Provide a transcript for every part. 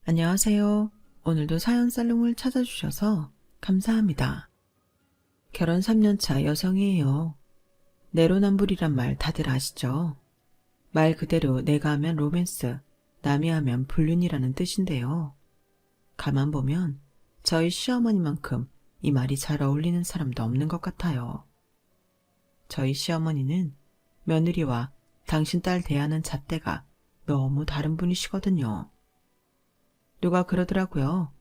안녕하세요. 오늘도 사연 살롱을 찾아주셔서 감사합니다. 결혼 3년차 여성이에요. 내로남불이란 말 다들 아시죠? 말 그대로 내가 하면 로맨스, 남이 하면 불륜이라는 뜻인데요. 가만 보면 저희 시어머니만큼 이 말이 잘 어울리는 사람도 없는 것 같아요. 저희 시어머니는 며느리와 당신 딸 대하는 잣대가 너무 다른 분이시거든요. 누가 그러더라고요.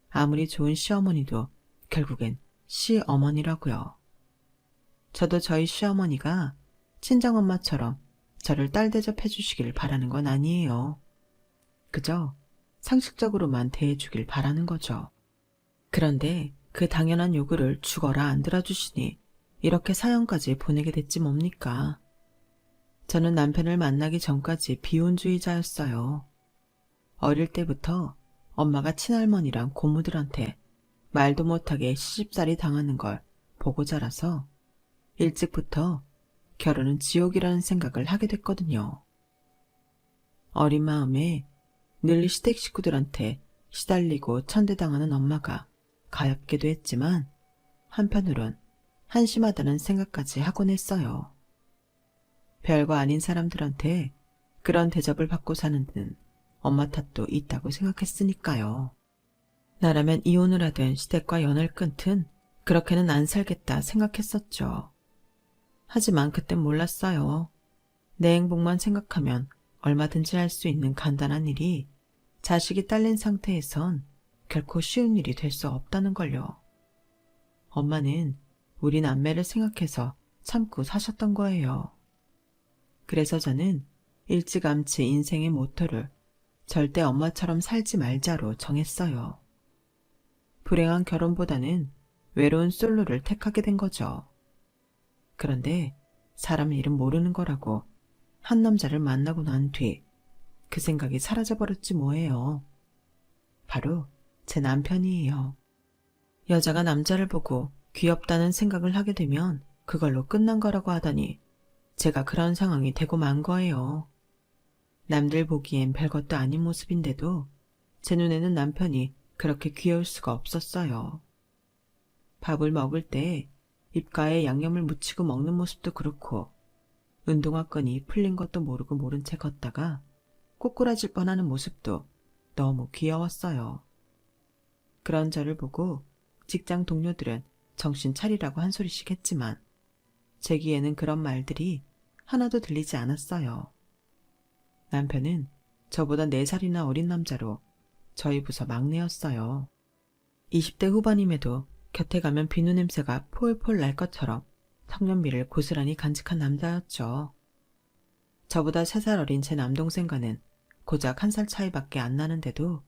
아무리 좋은 시어머니도 결국엔 시어머니라고요. 저도 저희 시어머니가 친정엄마처럼 저를 딸 대접해 주시길 바라는 건 아니에요. 그저 상식적으로만 대해주길 바라는 거죠. 그런데 그 당연한 요구를 죽어라 안 들어주시니 이렇게 사연까지 보내게 됐지 뭡니까? 저는 남편을 만나기 전까지 비혼주의자였어요. 어릴 때부터 엄마가 친할머니랑 고모들한테 말도 못하게 시집살이 당하는 걸 보고 자라서 일찍부터 결혼은 지옥이라는 생각을 하게 됐거든요. 어린 마음에 늘 시댁 식구들한테 시달리고 천대당하는 엄마가 가엾기도 했지만 한편으론 한심하다는 생각까지 하곤 했어요. 별거 아닌 사람들한테 그런 대접을 받고 사는 데는 엄마 탓도 있다고 생각했으니까요. 나라면 이혼을 하든 시댁과 연을 끊든 그렇게는 안 살겠다 생각했었죠. 하지만 그땐 몰랐어요. 내 행복만 생각하면 얼마든지 할 수 있는 간단한 일이 자식이 딸린 상태에선 결코 쉬운 일이 될 수 없다는 걸요. 엄마는 우리 남매를 생각해서 참고 사셨던 거예요. 그래서 저는 일찌감치 인생의 모토를 절대 엄마처럼 살지 말자로 정했어요. 불행한 결혼보다는 외로운 솔로를 택하게 된 거죠. 그런데 사람 일은 모르는 거라고 한 남자를 만나고 난 뒤 그 생각이 사라져버렸지 뭐예요. 바로 제 남편이에요. 여자가 남자를 보고 귀엽다는 생각을 하게 되면 그걸로 끝난 거라고 하더니 제가 그런 상황이 되고 만 거예요. 남들 보기엔 별것도 아닌 모습인데도 제 눈에는 남편이 그렇게 귀여울 수가 없었어요. 밥을 먹을 때 입가에 양념을 묻히고 먹는 모습도 그렇고 운동화끈이 풀린 것도 모르고 모른 채 걷다가 꼬꾸라질 뻔하는 모습도 너무 귀여웠어요. 그런 저를 보고 직장 동료들은 정신 차리라고 한 소리씩 했지만 제 귀에는 그런 말들이 하나도 들리지 않았어요. 남편은 저보다 4살이나 어린 남자로 저희 부서 막내였어요. 20대 후반임에도 곁에 가면 비누 냄새가 폴폴 날 것처럼 성년미를 고스란히 간직한 남자였죠. 저보다 3살 어린 제 남동생과는 고작 1살 차이밖에 안 나는데도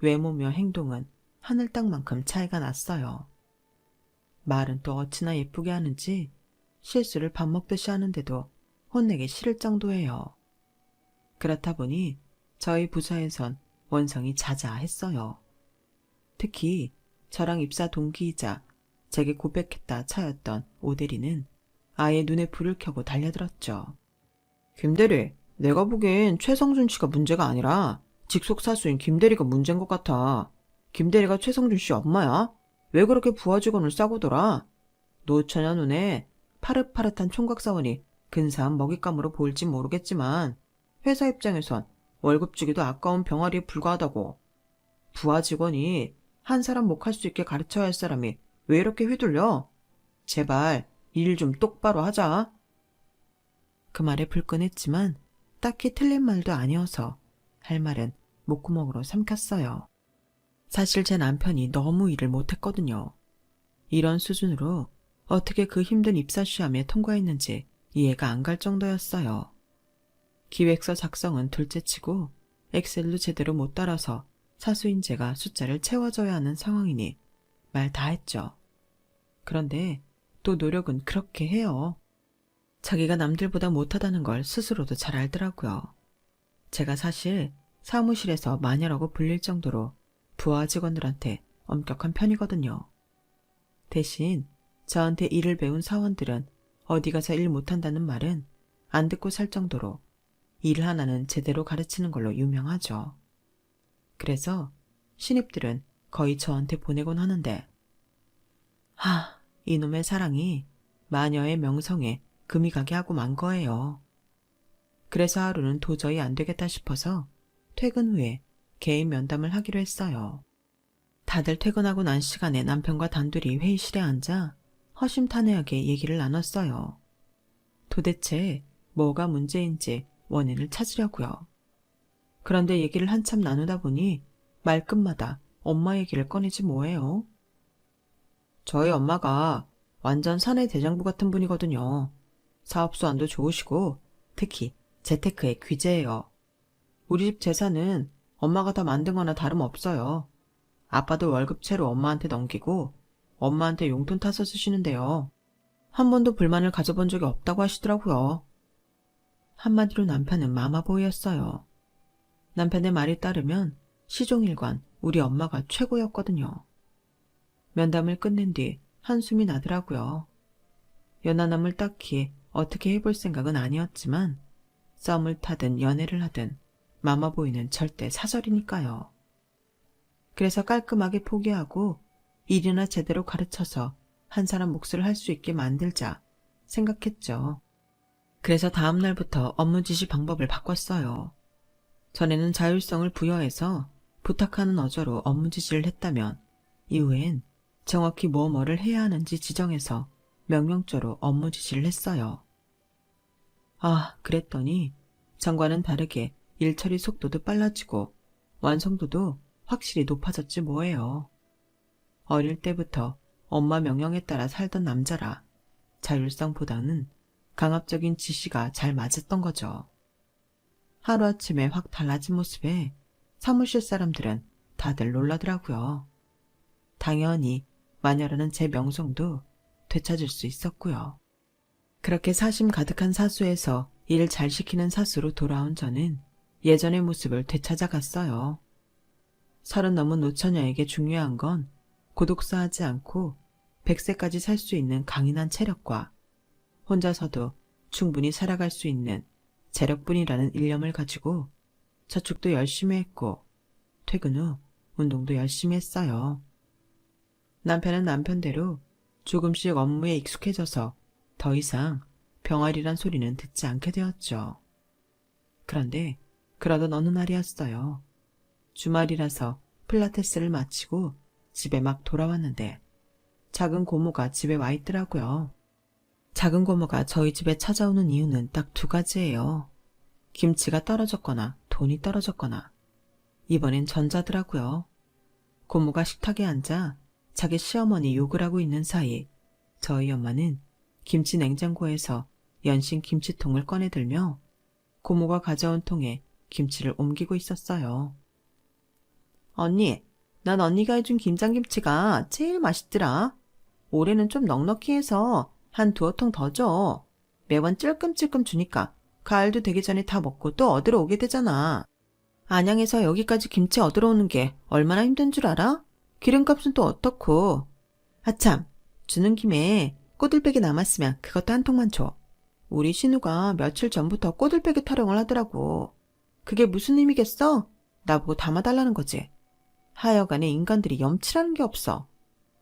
외모며 행동은 하늘 땅만큼 차이가 났어요. 말은 또 어찌나 예쁘게 하는지 실수를 밥 먹듯이 하는데도 혼내기 싫을 정도예요. 그렇다 보니 저희 부서에선 원성이 자자했어요. 특히 저랑 입사 동기이자 제게 고백했다 차였던 오대리는 아예 눈에 불을 켜고 달려들었죠. 김대리, 내가 보기엔 최성준 씨가 문제가 아니라 직속 사수인 김대리가 문제인 것 같아. 김대리가 최성준 씨 엄마야? 왜 그렇게 부하 직원을 싸고더라? 노처녀 눈에 파릇파릇한 총각사원이 근사한 먹잇감으로 보일진 모르겠지만 회사 입장에선 월급 주기도 아까운 병아리에 불과하다고. 부하 직원이 한 사람 목할 수 있게 가르쳐야 할 사람이 왜 이렇게 휘둘려? 제발 일 좀 똑바로 하자. 그 말에 불끈했지만 딱히 틀린 말도 아니어서 할 말은 목구멍으로 삼켰어요. 사실 제 남편이 너무 일을 못했거든요. 이런 수준으로 어떻게 그 힘든 입사 시험에 통과했는지 이해가 안 갈 정도였어요. 기획서 작성은 둘째치고 엑셀도 제대로 못 따라서 사수인 제가 숫자를 채워줘야 하는 상황이니 말 다 했죠. 그런데 또 노력은 그렇게 해요. 자기가 남들보다 못하다는 걸 스스로도 잘 알더라고요. 제가 사실 사무실에서 마녀라고 불릴 정도로 부하 직원들한테 엄격한 편이거든요. 대신 저한테 일을 배운 사원들은 어디 가서 일 못한다는 말은 안 듣고 살 정도로 일 하나는 제대로 가르치는 걸로 유명하죠. 그래서 신입들은 거의 저한테 보내곤 하는데, 이놈의 사랑이 마녀의 명성에 금이 가게 하고 만 거예요. 그래서 하루는 도저히 안 되겠다 싶어서 퇴근 후에 개인 면담을 하기로 했어요. 다들 퇴근하고 난 시간에 남편과 단둘이 회의실에 앉아 허심탄회하게 얘기를 나눴어요. 도대체 뭐가 문제인지 원인을 찾으려고요. 그런데 얘기를 한참 나누다 보니 말끝마다 엄마 얘기를 꺼내지 뭐예요. 저희 엄마가 완전 사내 대장부 같은 분이거든요. 사업 수완도 좋으시고 특히 재테크에 귀재예요. 우리 집 재산은 엄마가 다 만든 거나 다름없어요. 아빠도 월급채로 엄마한테 넘기고 엄마한테 용돈 타서 쓰시는데요. 한 번도 불만을 가져본 적이 없다고 하시더라고요. 한마디로 남편은 마마보이였어요. 남편의 말에 따르면 시종일관 우리 엄마가 최고였거든요. 면담을 끝낸 뒤 한숨이 나더라고요. 연하남을 딱히 어떻게 해볼 생각은 아니었지만 썸을 타든 연애를 하든 마마보이는 절대 사설이니까요. 그래서 깔끔하게 포기하고 일이나 제대로 가르쳐서 한 사람 몫을 할 수 있게 만들자 생각했죠. 그래서 다음 날부터 업무 지시 방법을 바꿨어요. 전에는 자율성을 부여해서 부탁하는 어조로 업무 지시를 했다면 이후엔 정확히 뭐를 해야 하는지 지정해서 명령조로 업무 지시를 했어요. 그랬더니 전과는 다르게 일 처리 속도도 빨라지고 완성도도 확실히 높아졌지 뭐예요. 어릴 때부터 엄마 명령에 따라 살던 남자라 자율성보다는 강압적인 지시가 잘 맞았던 거죠. 하루아침에 확 달라진 모습에 사무실 사람들은 다들 놀라더라고요. 당연히 마녀라는 제 명성도 되찾을 수 있었고요. 그렇게 사심 가득한 사수에서 일 잘 시키는 사수로 돌아온 저는 예전의 모습을 되찾아갔어요. 30 넘은 노처녀에게 중요한 건 고독사하지 않고 100세까지 살 수 있는 강인한 체력과 혼자서도 충분히 살아갈 수 있는 재력뿐이라는 일념을 가지고 저축도 열심히 했고 퇴근 후 운동도 열심히 했어요. 남편은 남편대로 조금씩 업무에 익숙해져서 더 이상 병아리란 소리는 듣지 않게 되었죠. 그런데 그러던 어느 날이었어요. 주말이라서 필라테스를 마치고 집에 막 돌아왔는데 작은 고모가 집에 와 있더라고요. 작은 고모가 저희 집에 찾아오는 이유는 딱 2가지예요. 김치가 떨어졌거나 돈이 떨어졌거나. 이번엔 전자더라고요. 고모가 식탁에 앉아 자기 시어머니 욕을 하고 있는 사이 저희 엄마는 김치 냉장고에서 연신 김치통을 꺼내들며 고모가 가져온 통에 김치를 옮기고 있었어요. 언니, 난 언니가 해준 김장김치가 제일 맛있더라. 올해는 좀 넉넉히 해서 한 2통 더 줘. 매번 찔끔찔끔 주니까 가을도 되기 전에 다 먹고 또 얻으러 오게 되잖아. 안양에서 여기까지 김치 얻으러 오는 게 얼마나 힘든 줄 알아? 기름값은 또 어떻고. 아참, 주는 김에 꼬들빼기 남았으면 그것도 한 통만 줘. 우리 신우가 며칠 전부터 꼬들빼기 타령을 하더라고. 그게 무슨 의미겠어? 나보고 담아달라는 거지. 하여간에 인간들이 염치라는 게 없어.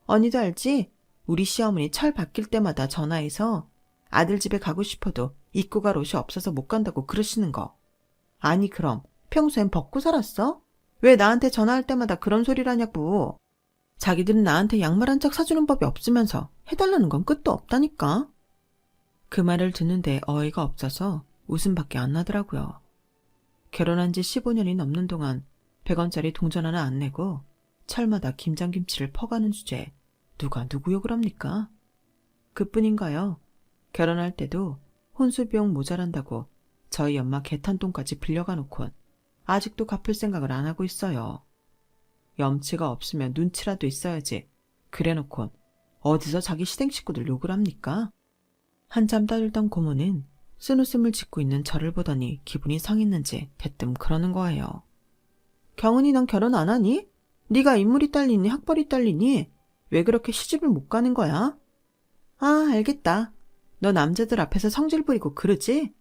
언니도 알지? 우리 시어머니 철 바뀔 때마다 전화해서 아들 집에 가고 싶어도 입고 갈 옷이 없어서 못 간다고 그러시는 거. 아니 그럼 평소엔 벗고 살았어? 왜 나한테 전화할 때마다 그런 소리를 하냐고. 자기들은 나한테 양말 한 짝 사주는 법이 없으면서 해달라는 건 끝도 없다니까. 그 말을 듣는데 어이가 없어서 웃음밖에 안 나더라고요. 결혼한 지 15년이 넘는 동안 100원짜리 동전 하나 안 내고 철마다 김장김치를 퍼가는 주제에 누가 누구 욕을 합니까? 그뿐인가요? 결혼할 때도 혼수비용 모자란다고 저희 엄마 개탄돈까지 빌려가 놓곤 아직도 갚을 생각을 안 하고 있어요. 염치가 없으면 눈치라도 있어야지. 그래놓곤 어디서 자기 시댁 식구들 욕을 합니까? 한참 떠들던 고모는 쓴웃음을 짓고 있는 저를 보더니 기분이 상했는지 대뜸 그러는 거예요. 경은이 넌 결혼 안 하니? 네가 인물이 딸리니 학벌이 딸리니? 왜 그렇게 시집을 못 가는 거야? 알겠다. 너 남자들 앞에서 성질 부리고 그러지?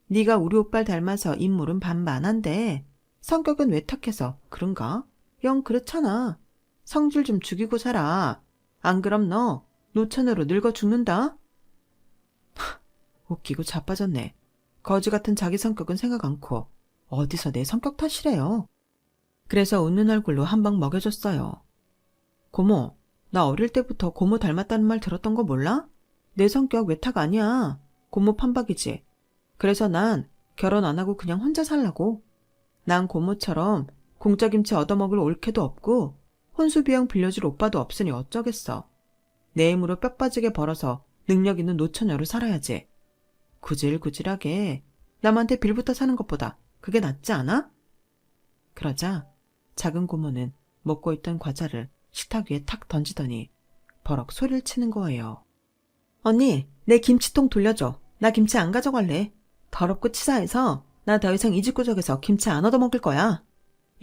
네가 우리 오빠를 닮아서 인물은 반반한데 성격은 외탁해서 그런가? 영 그렇잖아. 성질 좀 죽이고 살아. 안 그럼 너 노천으로 늙어 죽는다. 웃기고 자빠졌네. 거지 같은 자기 성격은 생각 않고 어디서 내 성격 탓이래요. 그래서 웃는 얼굴로 한 방 먹여줬어요. 고모, 나 어릴 때부터 고모 닮았다는 말 들었던 거 몰라? 내 성격 외탁 아니야. 고모 판박이지. 그래서 난 결혼 안 하고 그냥 혼자 살라고. 난 고모처럼 공짜 김치 얻어먹을 올케도 없고 혼수 비용 빌려줄 오빠도 없으니 어쩌겠어. 내 힘으로 뼈 빠지게 벌어서 능력 있는 노처녀로 살아야지. 구질구질하게 남한테 빌부터 사는 것보다 그게 낫지 않아? 그러자 작은 고모는 먹고 있던 과자를 식탁 위에 탁 던지더니 버럭 소리를 치는 거예요. 언니, 내 김치통 돌려줘. 나 김치 안 가져갈래. 더럽고 치사해서 나 더 이상 이 집구석에서 김치 안 얻어먹을 거야.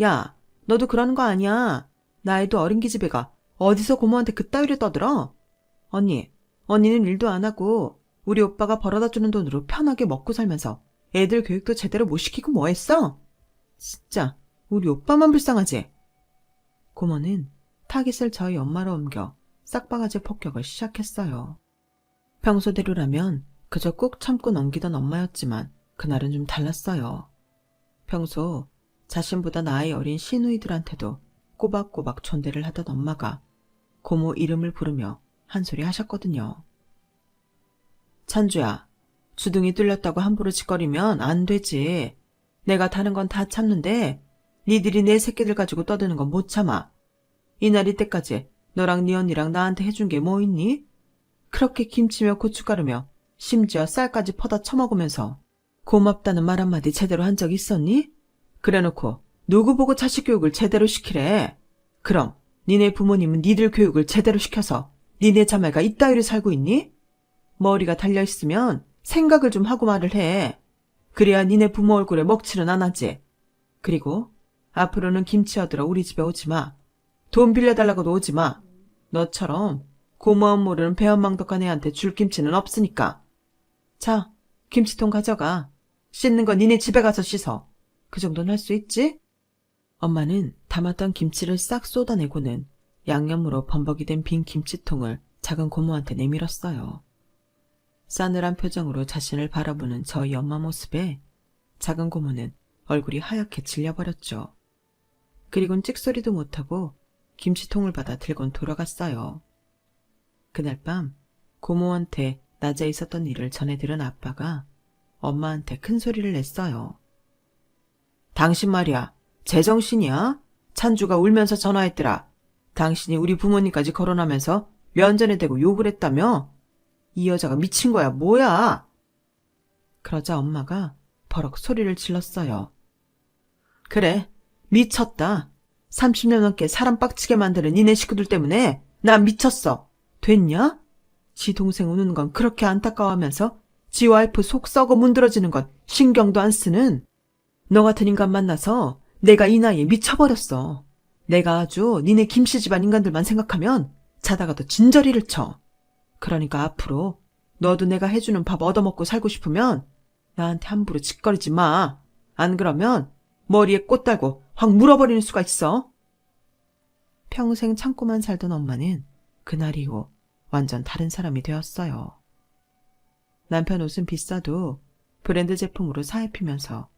야, 너도 그러는 거 아니야. 나이도 어린 기집애가 어디서 고모한테 그따위를 떠들어? 언니는 일도 안 하고 우리 오빠가 벌어다 주는 돈으로 편하게 먹고 살면서 애들 교육도 제대로 못 시키고 뭐 했어? 진짜 우리 오빠만 불쌍하지? 고모는 타깃을 저희 엄마로 옮겨 싹바가지 폭격을 시작했어요. 평소대로라면 그저 꾹 참고 넘기던 엄마였지만 그날은 좀 달랐어요. 평소 자신보다 나이 어린 시누이들한테도 꼬박꼬박 존대를 하던 엄마가 고모 이름을 부르며 한 소리 하셨거든요. 찬주야, 주둥이 뚫렸다고 함부로 짓거리면 안 되지. 내가 다른 건 다 참는데 니들이 내 새끼들 가지고 떠드는 건 못 참아. 이날 이때까지 너랑 네 언니랑 나한테 해준 게 뭐 있니? 그렇게 김치며 고춧가루며 심지어 쌀까지 퍼다 처먹으면서 고맙다는 말 한마디 제대로 한 적 있었니? 그래놓고 누구 보고 자식 교육을 제대로 시키래. 그럼 니네 부모님은 니들 교육을 제대로 시켜서 니네 자매가 이따위로 살고 있니? 머리가 달려있으면 생각을 좀 하고 말을 해. 그래야 니네 부모 얼굴에 먹칠은 안 하지. 그리고 앞으로는 김치 얻으러 우리 집에 오지 마. 돈 빌려달라고도 오지 마. 너처럼 고마움 모르는 배은망덕한 애한테 줄 김치는 없으니까. 자, 김치통 가져가. 씻는 건 니네 집에 가서 씻어. 그 정도는 할 수 있지? 엄마는 담았던 김치를 싹 쏟아내고는 양념으로 범벅이 된 빈 김치통을 작은 고모한테 내밀었어요. 싸늘한 표정으로 자신을 바라보는 저희 엄마 모습에 작은 고모는 얼굴이 하얗게 질려버렸죠. 그리곤 찍소리도 못하고 김치통을 받아 들곤 돌아갔어요. 그날 밤 고모한테 낮에 있었던 일을 전해 들은 아빠가 엄마한테 큰 소리를 냈어요. 당신 말이야, 제정신이야? 찬주가 울면서 전화했더라. 당신이 우리 부모님까지 거론하면서 면전에 대고 욕을 했다며? 이 여자가 미친 거야, 뭐야? 그러자 엄마가 버럭 소리를 질렀어요. 그래, 미쳤다. 30년 넘게 사람 빡치게 만드는 니네 식구들 때문에 나 미쳤어. 됐냐? 지 동생 우는 건 그렇게 안타까워하면서 지 와이프 속 썩어 문드러지는 건 신경도 안 쓰는 너 같은 인간 만나서 내가 이 나이에 미쳐버렸어. 내가 아주 니네 김씨 집안 인간들만 생각하면 자다가도 진저리를 쳐. 그러니까 앞으로 너도 내가 해주는 밥 얻어먹고 살고 싶으면 나한테 함부로 짓거리지 마. 안 그러면 머리에 꽃 달고 확 물어버리는 수가 있어. 평생 참고만 살던 엄마는 그날 이후 완전 다른 사람이 되었어요. 남편 옷은 비싸도 브랜드 제품으로 사입히면서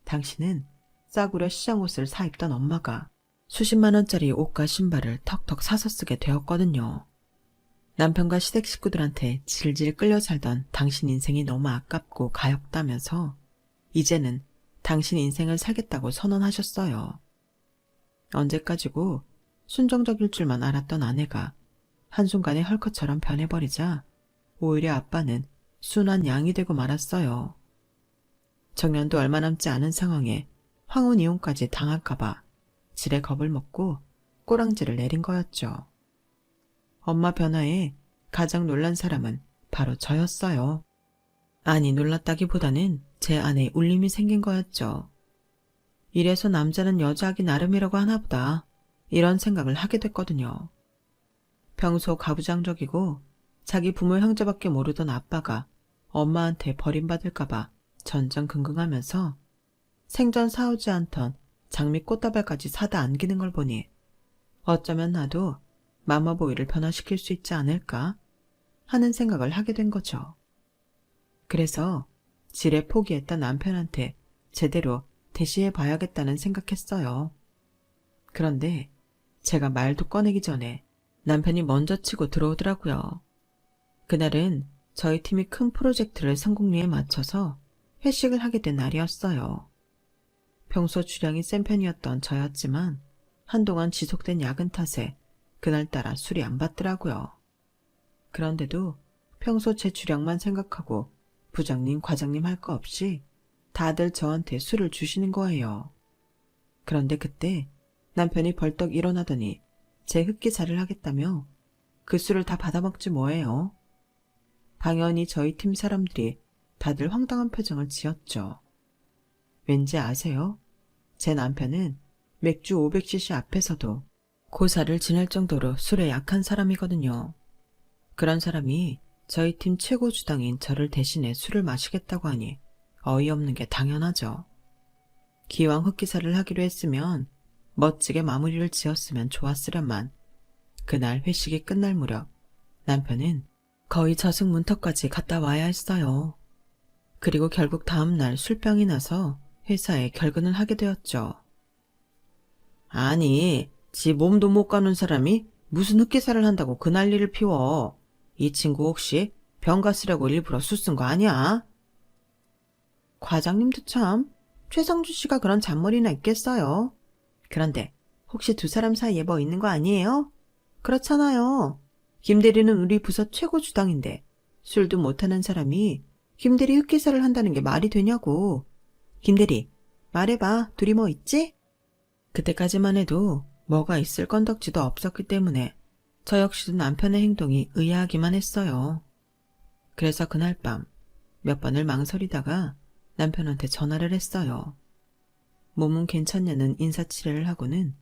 당신은 싸구려 시장 옷을 사입던 엄마가 수십만 원짜리 옷과 신발을 턱턱 사서 쓰게 되었거든요. 남편과 시댁 식구들한테 질질 끌려 살던 당신 인생이 너무 아깝고 가엾다면서 이제는 당신 인생을 살겠다고 선언하셨어요. 언제까지고 순정적일 줄만 알았던 아내가 한순간에 헐크처럼 변해버리자 오히려 아빠는 순한 양이 되고 말았어요. 정년도 얼마 남지 않은 상황에 황혼 이혼까지 당할까봐 지레 겁을 먹고 꼬랑지를 내린 거였죠. 엄마 변화에 가장 놀란 사람은 바로 저였어요. 아니, 놀랐다기보다는 제 안에 울림이 생긴 거였죠. 이래서 남자는 여자하기 나름이라고 하나보다 이런 생각을 하게 됐거든요. 평소 가부장적이고 자기 부모 형제밖에 모르던 아빠가 엄마한테 버림받을까봐 전전긍긍하면서 생전 사오지 않던 장미 꽃다발까지 사다 안기는 걸 보니 어쩌면 나도 마마보이를 변화시킬 수 있지 않을까 하는 생각을 하게 된 거죠. 그래서 지레 포기했던 남편한테 제대로 대시해 봐야겠다는 생각했어요. 그런데 제가 말도 꺼내기 전에 남편이 먼저 치고 들어오더라고요. 그날은 저희 팀이 큰 프로젝트를 성공리에 맞춰서 회식을 하게 된 날이었어요. 평소 주량이 센 편이었던 저였지만 한동안 지속된 야근 탓에 그날따라 술이 안 받더라고요. 그런데도 평소 제 주량만 생각하고 부장님, 과장님 할 거 없이 다들 저한테 술을 주시는 거예요. 그런데 그때 남편이 벌떡 일어나더니 제 흑기사를 하겠다며 그 술을 다 받아먹지 뭐예요. 당연히 저희 팀 사람들이 다들 황당한 표정을 지었죠. 왠지 아세요? 제 남편은 맥주 500cc 앞에서도 고사를 지낼 정도로 술에 약한 사람이거든요. 그런 사람이 저희 팀 최고 주당인 저를 대신해 술을 마시겠다고 하니 어이없는 게 당연하죠. 기왕 흑기사를 하기로 했으면 멋지게 마무리를 지었으면 좋았으련만 그날 회식이 끝날 무렵 남편은 거의 저승문턱까지 갔다 와야 했어요. 그리고 결국 다음날 술병이 나서 회사에 결근을 하게 되었죠. 아니, 지 몸도 못 가는 사람이 무슨 흑기사를 한다고 그 난리를 피워. 이 친구 혹시 병가 쓰려고 일부러 술 쓴 거 아니야? 과장님도 참 최성주 씨가 그런 잔머리나 있겠어요. 그런데 혹시 두 사람 사이에 뭐 있는 거 아니에요? 그렇잖아요. 김대리는 우리 부서 최고 주당인데 술도 못하는 사람이 김대리 흑기사를 한다는 게 말이 되냐고. 김대리, 말해봐. 둘이 뭐 있지? 그때까지만 해도 뭐가 있을 건덕지도 없었기 때문에 저 역시도 남편의 행동이 의아하기만 했어요. 그래서 그날 밤 몇 번을 망설이다가 남편한테 전화를 했어요. 몸은 괜찮냐는 인사치레를 하고는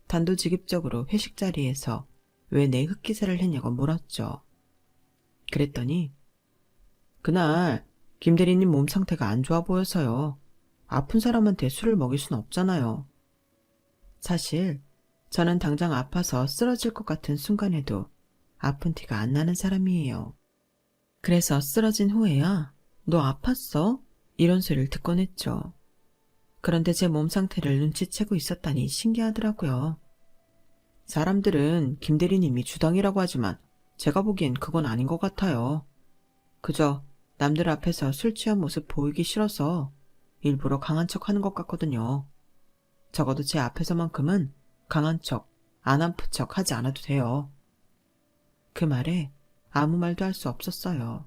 단도직입적으로 회식 자리에서 왜 내 흑기사를 했냐고 물었죠. 그랬더니 그날 김 대리님 몸 상태가 안 좋아 보여서요. 아픈 사람한테 술을 먹일 순 없잖아요. 사실 저는 당장 아파서 쓰러질 것 같은 순간에도 아픈 티가 안 나는 사람이에요. 그래서 쓰러진 후에야 너 아팠어? 이런 소리를 듣곤 했죠. 그런데 제 몸 상태를 눈치채고 있었다니 신기하더라고요. 사람들은 김 대리님이 주당이라고 하지만 제가 보기엔 그건 아닌 것 같아요. 그저 남들 앞에서 술 취한 모습 보이기 싫어서 일부러 강한 척 하는 것 같거든요. 적어도 제 앞에서만큼은 강한 척, 안 아픈 척 하지 않아도 돼요. 그 말에 아무 말도 할 수 없었어요.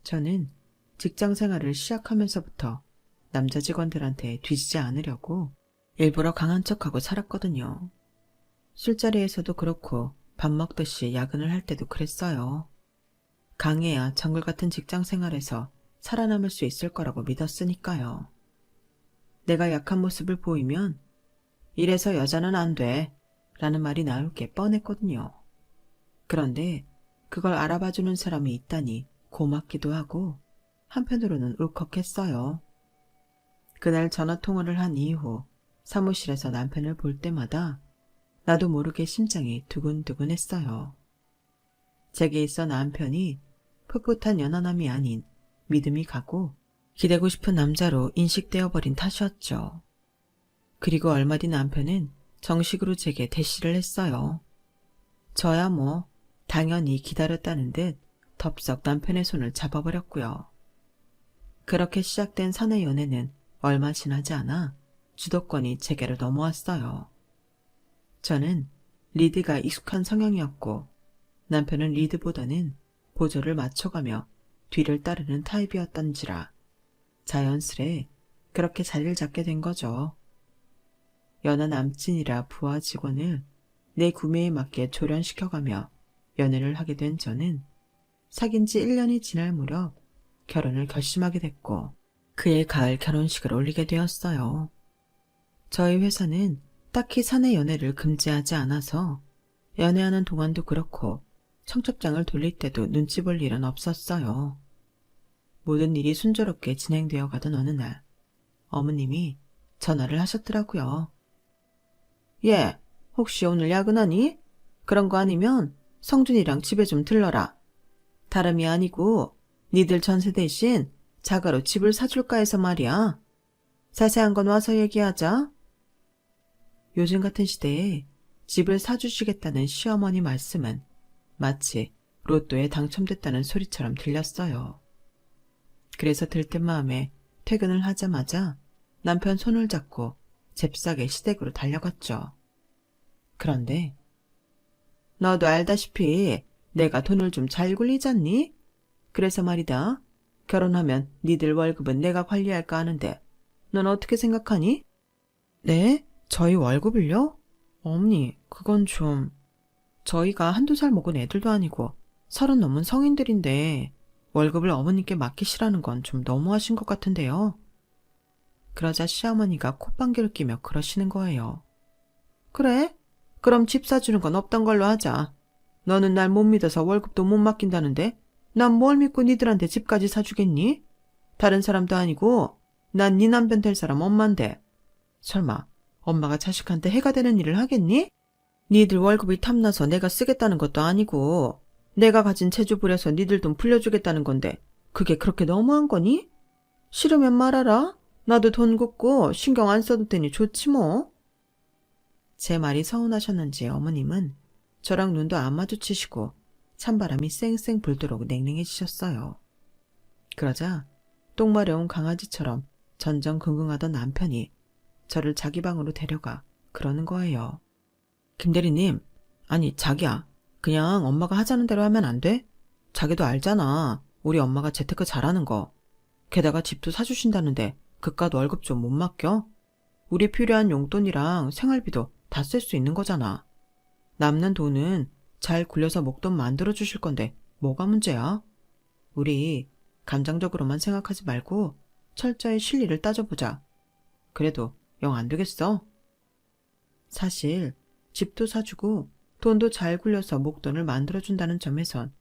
저는 직장 생활을 시작하면서부터 남자 직원들한테 뒤지지 않으려고 일부러 강한 척하고 살았거든요. 술자리에서도 그렇고 밥 먹듯이 야근을 할 때도 그랬어요. 강해야 정글 같은 직장 생활에서 살아남을 수 있을 거라고 믿었으니까요. 내가 약한 모습을 보이면 이래서 여자는 안 돼 라는 말이 나올 게 뻔했거든요. 그런데 그걸 알아봐주는 사람이 있다니 고맙기도 하고 한편으로는 울컥했어요. 그날 전화통화를 한 이후 사무실에서 남편을 볼 때마다 나도 모르게 심장이 두근두근했어요. 제게 있어 남편이 풋풋한 연하남이 아닌 믿음이 가고 기대고 싶은 남자로 인식되어버린 탓이었죠. 그리고 얼마 뒤 남편은 정식으로 제게 대시를 했어요. 저야 뭐 당연히 기다렸다는 듯 덥석 남편의 손을 잡아버렸고요. 그렇게 시작된 사내 연애는 얼마 지나지 않아 주도권이 제게로 넘어왔어요. 저는 리드가 익숙한 성향이었고 남편은 리드보다는 보조를 맞춰가며 뒤를 따르는 타입이었던지라 자연스레 그렇게 자리를 잡게 된 거죠. 연하 남친이라 부하 직원을 내 구매에 맞게 조련시켜가며 연애를 하게 된 저는 사귄 지 1년이 지날 무렵 결혼을 결심하게 됐고 그해 가을 결혼식을 올리게 되었어요. 저희 회사는 딱히 사내 연애를 금지하지 않아서 연애하는 동안도 그렇고 청첩장을 돌릴 때도 눈치 볼 일은 없었어요. 모든 일이 순조롭게 진행되어 가던 어느 날 어머님이 전화를 하셨더라고요. 예, 혹시 오늘 야근하니? 그런 거 아니면 성준이랑 집에 좀 들러라. 다름이 아니고 니들 전세 대신 자가로 집을 사줄까 해서 말이야. 자세한 건 와서 얘기하자. 요즘 같은 시대에 집을 사주시겠다는 시어머니 말씀은 마치 로또에 당첨됐다는 소리처럼 들렸어요. 그래서 들뜬 마음에 퇴근을 하자마자 남편 손을 잡고 잽싸게 시댁으로 달려갔죠. 그런데 너도 알다시피 내가 돈을 좀 잘 굴리잖니? 그래서 말이다. 결혼하면 니들 월급은 내가 관리할까 하는데 넌 어떻게 생각하니? 네? 저희 월급을요? 어머니, 그건 좀... 저희가 한두 살 먹은 애들도 아니고 30 넘은 성인들인데 월급을 어머님께 맡기시라는 건 좀 너무하신 것 같은데요. 그러자 시어머니가 콧방귀를 끼며 그러시는 거예요. 그래? 그럼 집 사주는 건 없던 걸로 하자. 너는 날 못 믿어서 월급도 못 맡긴다는데 난 뭘 믿고 니들한테 집까지 사주겠니? 다른 사람도 아니고 난 네 남편 될 사람 엄만데. 설마 엄마가 자식한테 해가 되는 일을 하겠니? 니들 월급이 탐나서 내가 쓰겠다는 것도 아니고 내가 가진 재주 부려서 니들 돈 불려주겠다는 건데 그게 그렇게 너무한 거니? 싫으면 말아라. 나도 돈 굽고 신경 안 써도 되니 좋지 뭐. 제 말이 서운하셨는지 어머님은 저랑 눈도 안 마주치시고 찬바람이 쌩쌩 불도록 냉랭해지셨어요. 그러자 똥 마려운 강아지처럼 전전긍긍하던 남편이 저를 자기 방으로 데려가 그러는 거예요. 김대리님, 아니 자기야, 그냥 엄마가 하자는 대로 하면 안 돼? 자기도 알잖아. 우리 엄마가 재테크 잘하는 거. 게다가 집도 사주신다는데 그깟 월급 좀 못 맡겨? 우리 필요한 용돈이랑 생활비도 다 쓸 수 있는 거잖아. 남는 돈은 잘 굴려서 목돈 만들어 주실 건데 뭐가 문제야? 우리 감정적으로만 생각하지 말고 철저히 실리를 따져보자. 그래도 영 안 되겠어? 사실 집도 사주고 돈도 잘 굴려서 목돈을 만들어준다는 점에선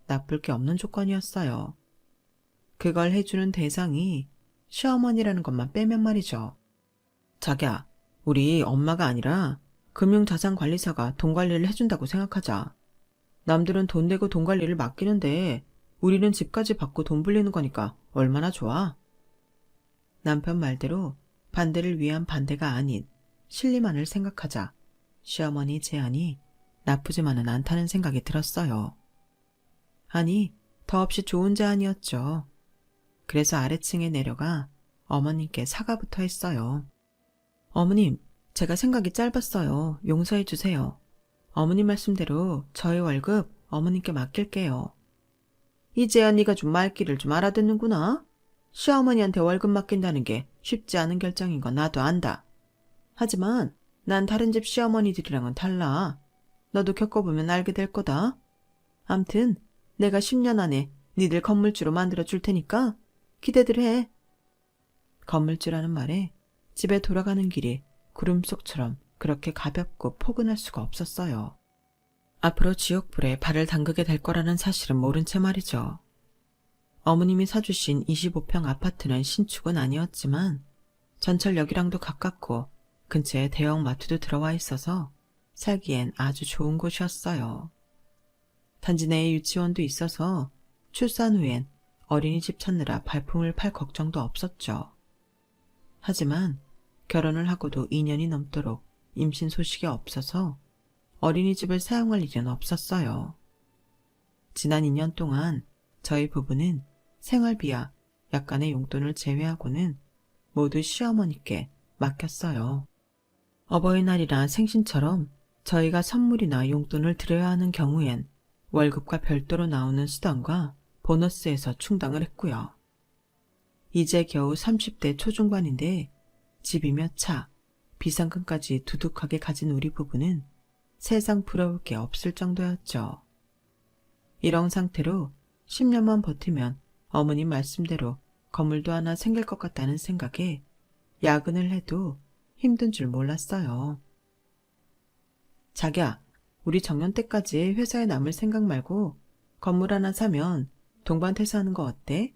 나쁠 게 없는 조건이었어요. 그걸 해주는 대상이 시어머니라는 것만 빼면 말이죠. 자기야, 우리 엄마가 아니라 금융자산관리사가 돈 관리를 해준다고 생각하자. 남들은 돈 내고 돈 관리를 맡기는데 우리는 집까지 받고 돈 불리는 거니까 얼마나 좋아. 남편 말대로 반대를 위한 반대가 아닌 실리만을 생각하자 시어머니 제안이 나쁘지만은 않다는 생각이 들었어요. 아니, 더없이 좋은 제안이었죠. 그래서 아래층에 내려가 어머님께 사과부터 했어요. 어머님, 제가 생각이 짧았어요. 용서해 주세요. 어머님 말씀대로 저희 월급 어머님께 맡길게요. 이제야 네가 좀 말귀를 좀 알아듣는구나. 시어머니한테 월급 맡긴다는 게 쉽지 않은 결정인 건 나도 안다. 하지만 난 다른 집 시어머니들이랑은 달라. 너도 겪어보면 알게 될 거다. 암튼 내가 10년 안에 니들 건물주로 만들어 줄 테니까 기대들 해. 건물주라는 말에 집에 돌아가는 길이 구름 속처럼 그렇게 가볍고 포근할 수가 없었어요. 앞으로 지옥불에 발을 담그게 될 거라는 사실은 모른 채 말이죠. 어머님이 사주신 25평 아파트는 신축은 아니었지만 전철역이랑도 가깝고 근처에 대형 마트도 들어와 있어서 살기엔 아주 좋은 곳이었어요. 단지 내에 유치원도 있어서 출산 후엔 어린이집 찾느라 발품을 팔 걱정도 없었죠. 하지만 결혼을 하고도 2년이 넘도록 임신 소식이 없어서 어린이집을 사용할 일은 없었어요. 지난 2년 동안 저희 부부는 생활비와 약간의 용돈을 제외하고는 모두 시어머니께 맡겼어요. 어버이날이나 생신처럼 저희가 선물이나 용돈을 드려야 하는 경우엔 월급과 별도로 나오는 수당과 보너스에서 충당을 했고요. 이제 겨우 30대 초중반인데 집이며 차, 비상금까지 두둑하게 가진 우리 부부는 세상 부러울 게 없을 정도였죠. 이런 상태로 10년만 버티면 어머님 말씀대로 건물도 하나 생길 것 같다는 생각에 야근을 해도 힘든 줄 몰랐어요. 자기야, 우리 정년 때까지 회사에 남을 생각 말고 건물 하나 사면 동반 퇴사하는 거 어때?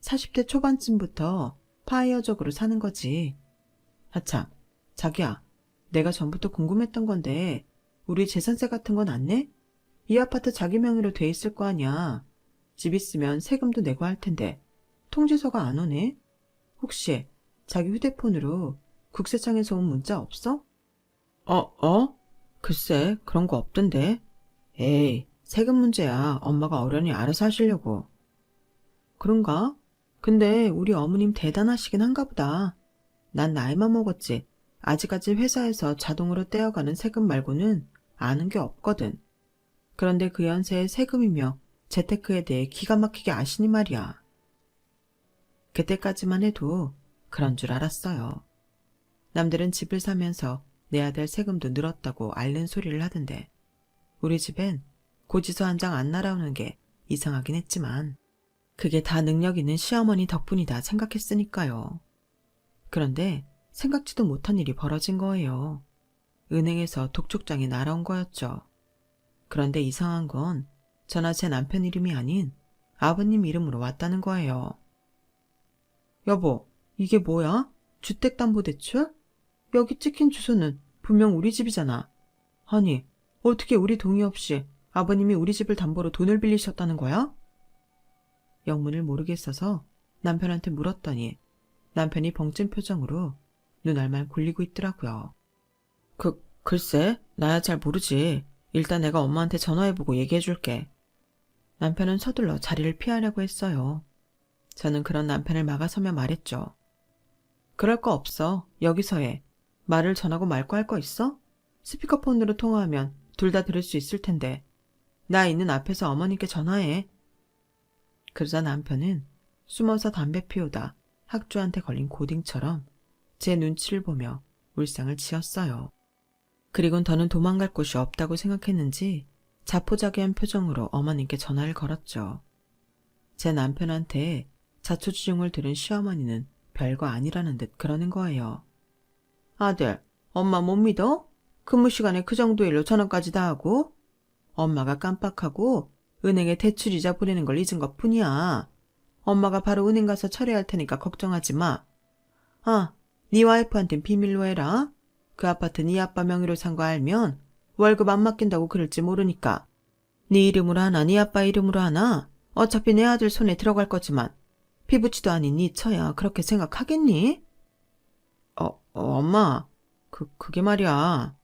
40대 초반쯤부터 파이어족으로 사는 거지. 하참, 자기야, 내가 전부터 궁금했던 건데 우리 재산세 같은 건 안 내? 이 아파트 자기 명의로 돼 있을 거 아니야. 집 있으면 세금도 내고 할 텐데 통지서가 안 오네? 혹시 자기 휴대폰으로 국세청에서 온 문자 없어? 글쎄, 그런 거 없던데. 에이, 세금 문제야. 엄마가 어련히 알아서 하시려고. 그런가? 근데 우리 어머님 대단하시긴 한가 보다. 난 나이만 먹었지. 아직까지 회사에서 자동으로 떼어가는 세금 말고는 아는 게 없거든. 그런데 그 연세에 세금이며 재테크에 대해 기가 막히게 아시니 말이야. 그때까지만 해도 그런 줄 알았어요. 남들은 집을 사면서 내야 될 세금도 늘었다고 앓는 소리를 하던데 우리 집엔 고지서 한 장 안 날아오는 게 이상하긴 했지만 그게 다 능력 있는 시어머니 덕분이다 생각했으니까요. 그런데 생각지도 못한 일이 벌어진 거예요. 은행에서 독촉장이 날아온 거였죠. 그런데 이상한 건 저나 제 남편 이름이 아닌 아버님 이름으로 왔다는 거예요. 여보, 이게 뭐야? 주택담보대출? 여기 찍힌 주소는 분명 우리 집이잖아. 아니, 어떻게 우리 동의 없이 아버님이 우리 집을 담보로 돈을 빌리셨다는 거야? 영문을 모르겠어서 남편한테 물었더니 남편이 벙찐 표정으로 눈알만 굴리고 있더라고요. 글쎄, 나야 잘 모르지. 일단 내가 엄마한테 전화해보고 얘기해줄게. 남편은 서둘러 자리를 피하려고 했어요. 저는 그런 남편을 막아서며 말했죠. 그럴 거 없어. 여기서 해. 말을 전하고 말고 할 거 있어? 스피커폰으로 통화하면 둘 다 들을 수 있을 텐데. 나 있는 앞에서 어머니께 전화해. 그러자 남편은 숨어서 담배 피우다 학주한테 걸린 고딩처럼 제 눈치를 보며 울상을 지었어요. 그리곤 더는 도망갈 곳이 없다고 생각했는지 자포자기한 표정으로 어머님께 전화를 걸었죠. 제 남편한테 자초지종을 들은 시어머니는 별거 아니라는 듯 그러는 거예요. 아들, 엄마 못 믿어? 근무 시간에 그 정도 일로 전화까지 다 하고? 엄마가 깜빡하고 은행에 대출이자 보내는 걸 잊은 것 뿐이야. 엄마가 바로 은행 가서 처리할 테니까 걱정하지 마. 아, 네 와이프한텐 비밀로 해라. 그 아파트 네 아빠 명의로 산 거 알면 월급 안 맡긴다고 그럴지 모르니까. 네 이름으로 하나 네 아빠 이름으로 하나 어차피 내 아들 손에 들어갈 거지만 피부치도 아닌 네 처야 그렇게 생각하겠니? 엄마, 그게 말이야.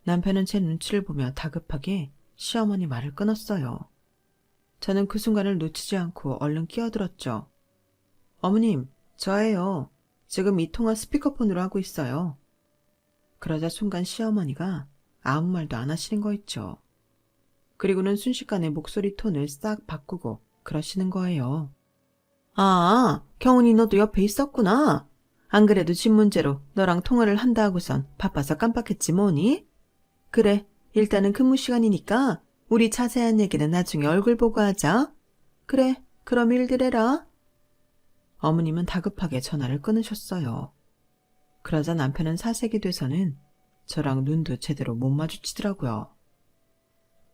남편은 제 눈치를 보며 다급하게 시어머니 말을 끊었어요. 저는 그 순간을 놓치지 않고 얼른 끼어들었죠. 어머님, 저예요. 지금 이 통화 스피커폰으로 하고 있어요. 그러자 순간 시어머니가 아무 말도 안 하시는 거 있죠. 그리고는 순식간에 목소리 톤을 싹 바꾸고 그러시는 거예요. 아, 경훈이 너도 옆에 있었구나. 안 그래도 집 문제로 너랑 통화를 한다 하고선 바빠서 깜빡했지 뭐니? 그래, 일단은 근무 시간이니까 우리 자세한 얘기는 나중에 얼굴 보고 하자. 그래, 그럼 일들 해라. 어머님은 다급하게 전화를 끊으셨어요. 그러자 남편은 사색이 돼서는 저랑 눈도 제대로 못 마주치더라고요.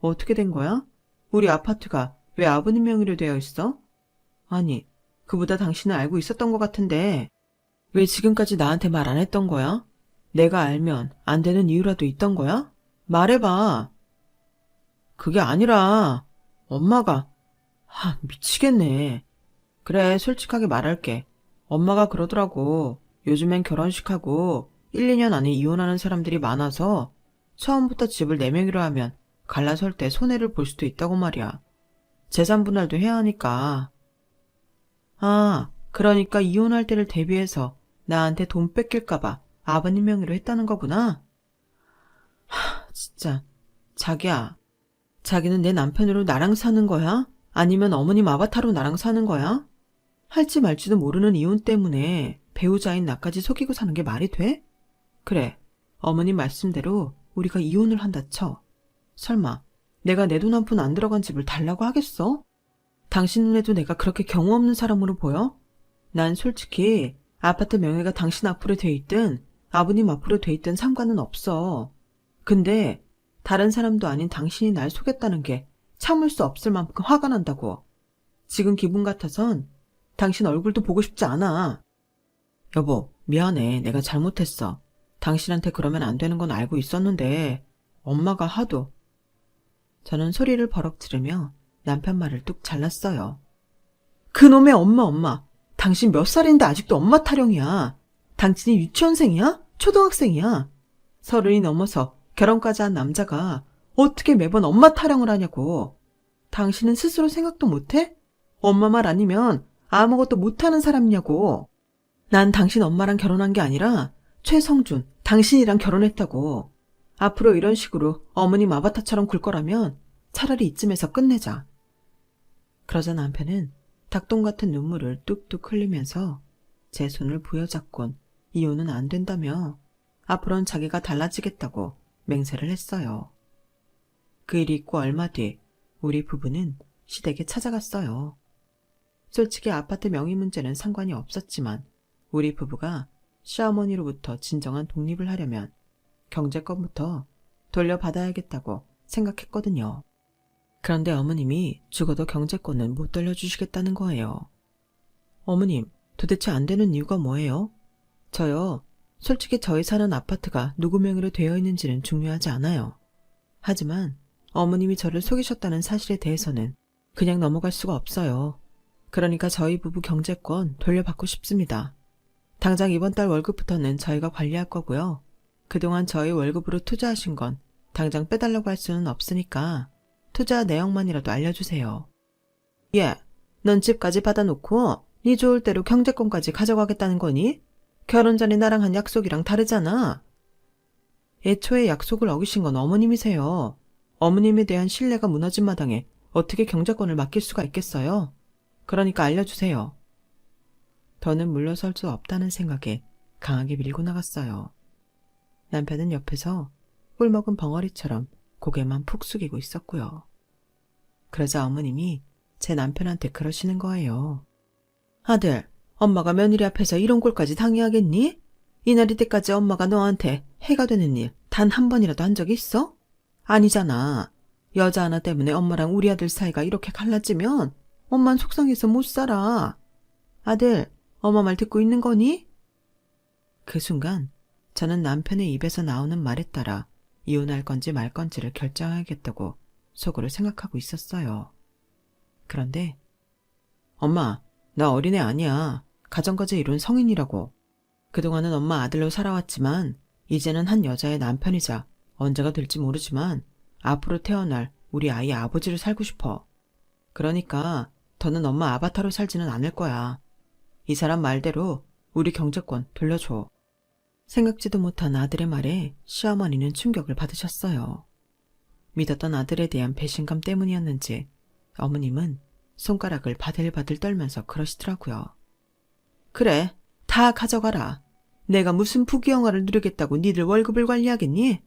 어떻게 된 거야? 우리 아파트가 왜 아버님 명의로 되어 있어? 아니, 그보다 당신은 알고 있었던 것 같은데 왜 지금까지 나한테 말 안 했던 거야? 내가 알면 안 되는 이유라도 있던 거야? 말해봐. 그게 아니라 엄마가 미치겠네. 그래, 솔직하게 말할게. 엄마가 그러더라고. 요즘엔 결혼식하고 1, 2년 안에 이혼하는 사람들이 많아서 처음부터 집을 내 명의로 하면 갈라설 때 손해를 볼 수도 있다고 말이야. 재산 분할도 해야 하니까. 아, 그러니까 이혼할 때를 대비해서 나한테 돈 뺏길까봐 아버님 명의로 했다는 거구나. 진짜. 자기야. 자기는 내 남편으로 나랑 사는 거야? 아니면 어머님 아바타로 나랑 사는 거야? 할지 말지도 모르는 이혼 때문에 배우자인 나까지 속이고 사는 게 말이 돼? 그래, 어머님 말씀대로 우리가 이혼을 한다 쳐. 설마 내가 내 돈 한 푼 안 들어간 집을 달라고 하겠어? 당신 눈에도 내가 그렇게 경우 없는 사람으로 보여? 난 솔직히 아파트 명의가 당신 앞으로 돼 있든 아버님 앞으로 돼 있든 상관은 없어. 근데 다른 사람도 아닌 당신이 날 속였다는 게 참을 수 없을 만큼 화가 난다고. 지금 기분 같아선 당신 얼굴도 보고 싶지 않아. 여보, 미안해. 내가 잘못했어. 당신한테 그러면 안 되는 건 알고 있었는데 엄마가 하도. 저는 소리를 버럭 지르며 남편 말을 뚝 잘랐어요. 그놈의 엄마. 당신 몇 살인데 아직도 엄마 타령이야. 당신이 유치원생이야? 초등학생이야? 30이 넘어서 결혼까지 한 남자가 어떻게 매번 엄마 타령을 하냐고. 당신은 스스로 생각도 못해? 엄마 말 아니면 아무것도 못하는 사람이냐고. 난 당신 엄마랑 결혼한 게 아니라 최성준, 당신이랑 결혼했다고. 앞으로 이런 식으로 어머님 아바타처럼 굴 거라면 차라리 이쯤에서 끝내자. 그러자 남편은 닭똥 같은 눈물을 뚝뚝 흘리면서 제 손을 부여잡곤 이혼은 안 된다며 앞으로는 자기가 달라지겠다고 맹세를 했어요. 그 일이 있고 얼마 뒤 우리 부부는 시댁에 찾아갔어요. 솔직히 아파트 명의 문제는 상관이 없었지만 우리 부부가 시어머니로부터 진정한 독립을 하려면 경제권부터 돌려받아야겠다고 생각했거든요. 그런데 어머님이 죽어도 경제권은 못 돌려주시겠다는 거예요. 어머님, 도대체 안 되는 이유가 뭐예요? 저요, 솔직히 저희 사는 아파트가 누구 명의로 되어 있는지는 중요하지 않아요. 하지만 어머님이 저를 속이셨다는 사실에 대해서는 그냥 넘어갈 수가 없어요. 그러니까 저희 부부 경제권 돌려받고 싶습니다. 당장 이번 달 월급부터는 저희가 관리할 거고요. 그동안 저희 월급으로 투자하신 건 당장 빼달라고 할 수는 없으니까 투자 내역만이라도 알려주세요. 예, 넌 집까지 받아놓고 네 좋을 대로 경제권까지 가져가겠다는 거니? 결혼 전에 나랑 한 약속이랑 다르잖아. 애초에 약속을 어기신 건 어머님이세요. 어머님에 대한 신뢰가 무너진 마당에 어떻게 경제권을 맡길 수가 있겠어요? 그러니까 알려주세요. 더는 물러설 수 없다는 생각에 강하게 밀고 나갔어요. 남편은 옆에서 꿀먹은 벙어리처럼 고개만 푹 숙이고 있었고요. 그러자 어머님이 제 남편한테 그러시는 거예요. 아들, 엄마가 며느리 앞에서 이런 꼴까지 당해야겠니? 이날이 때까지 엄마가 너한테 해가 되는 일 단 한 번이라도 한 적이 있어? 아니잖아. 여자 하나 때문에 엄마랑 우리 아들 사이가 이렇게 갈라지면 엄만 속상해서 못 살아. 아들, 엄마 말 듣고 있는 거니? 그 순간 저는 남편의 입에서 나오는 말에 따라 이혼할 건지 말 건지를 결정해야겠다고 속으로 생각하고 있었어요. 그런데 엄마, 나 어린애 아니야. 가정과제 이룬 성인이라고. 그동안은 엄마 아들로 살아왔지만 이제는 한 여자의 남편이자 언제가 될지 모르지만 앞으로 태어날 우리 아이의 아버지로 살고 싶어. 그러니까 더는 엄마 아바타로 살지는 않을 거야. 이 사람 말대로 우리 경제권 돌려줘. 생각지도 못한 아들의 말에 시어머니는 충격을 받으셨어요. 믿었던 아들에 대한 배신감 때문이었는지 어머님은 손가락을 바들바들 떨면서 그러시더라고요. 그래, 다 가져가라. 내가 무슨 부귀영화를 누리겠다고 니들 월급을 관리하겠니?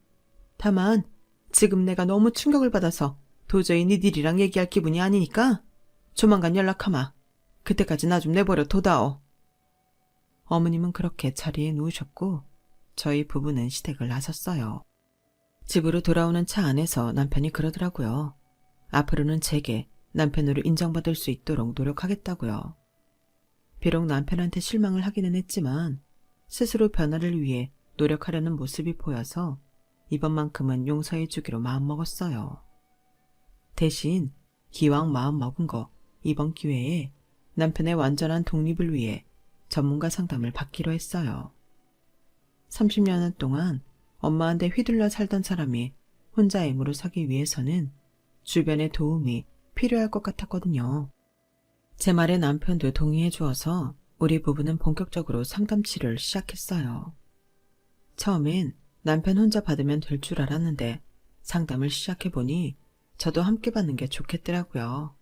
다만 지금 내가 너무 충격을 받아서 도저히 니들이랑 얘기할 기분이 아니니까 조만간 연락하마. 그때까지 나 좀 내버려 둬다오. 어머님은 그렇게 자리에 누우셨고 저희 부부는 시댁을 나섰어요. 집으로 돌아오는 차 안에서 남편이 그러더라고요. 앞으로는 제게 남편으로 인정받을 수 있도록 노력하겠다고요. 비록 남편한테 실망을 하기는 했지만 스스로 변화를 위해 노력하려는 모습이 보여서 이번만큼은 용서해 주기로 마음먹었어요. 대신 기왕 마음 먹은 거 이번 기회에 남편의 완전한 독립을 위해 전문가 상담을 받기로 했어요. 30년 동안 엄마한테 휘둘러 살던 사람이 혼자 애무로 서기 위해서는 주변의 도움이 필요할 것 같았거든요. 제 말에 남편도 동의해 주어서 우리 부부는 본격적으로 상담 치료를 시작했어요. 처음엔 남편 혼자 받으면 될 줄 알았는데 상담을 시작해보니 저도 함께 받는 게 좋겠더라고요.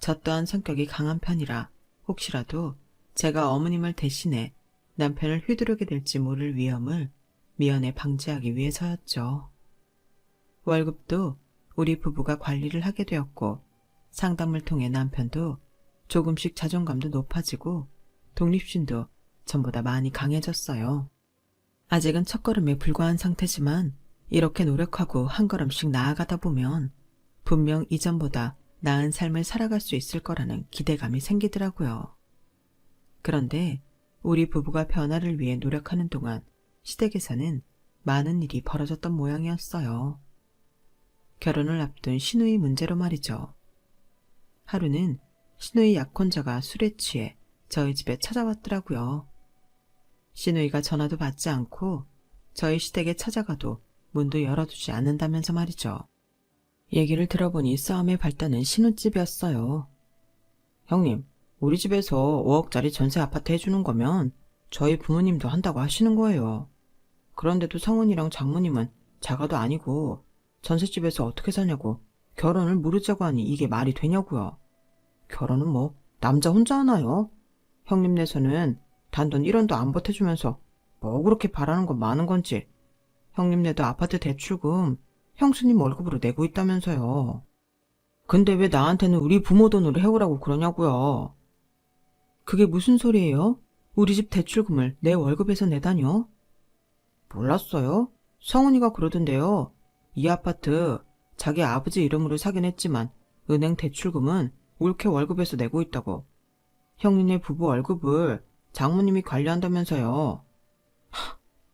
저 또한 성격이 강한 편이라 혹시라도 제가 어머님을 대신해 남편을 휘두르게 될지 모를 위험을 미연에 방지하기 위해서였죠. 월급도 우리 부부가 관리를 하게 되었고 상담을 통해 남편도 조금씩 자존감도 높아지고 독립심도 전보다 많이 강해졌어요. 아직은 첫걸음에 불과한 상태지만 이렇게 노력하고 한 걸음씩 나아가다 보면 분명 이전보다 나은 삶을 살아갈 수 있을 거라는 기대감이 생기더라고요. 그런데 우리 부부가 변화를 위해 노력하는 동안 시댁에서는 많은 일이 벌어졌던 모양이었어요. 결혼을 앞둔 신우이 문제로 말이죠. 하루는 신우이 약혼자가 술에 취해 저희 집에 찾아왔더라고요. 신우이가 전화도 받지 않고 저희 시댁에 찾아가도 문도 열어두지 않는다면서 말이죠. 얘기를 들어보니 싸움의 발단은 신혼집이었어요. 형님, 우리 집에서 5억짜리 전세 아파트 해주는 거면 저희 부모님도 한다고 하시는 거예요. 그런데도 성은이랑 장모님은 자가도 아니고 전셋집에서 어떻게 사냐고 결혼을 무르자고 하니 이게 말이 되냐고요. 결혼은 뭐 남자 혼자 하나요? 형님네서는 단돈 1원도 안 보태주면서 뭐 그렇게 바라는 건 많은 건지. 형님네도 아파트 대출금 형수님 월급으로 내고 있다면서요. 근데 왜 나한테는 우리 부모 돈으로 해오라고 그러냐고요. 그게 무슨 소리예요? 우리 집 대출금을 내 월급에서 내다뇨? 몰랐어요? 성훈이가 그러던데요. 이 아파트 자기 아버지 이름으로 사긴 했지만 은행 대출금은 올케 월급에서 내고 있다고. 형님네 부부 월급을 장모님이 관리한다면서요.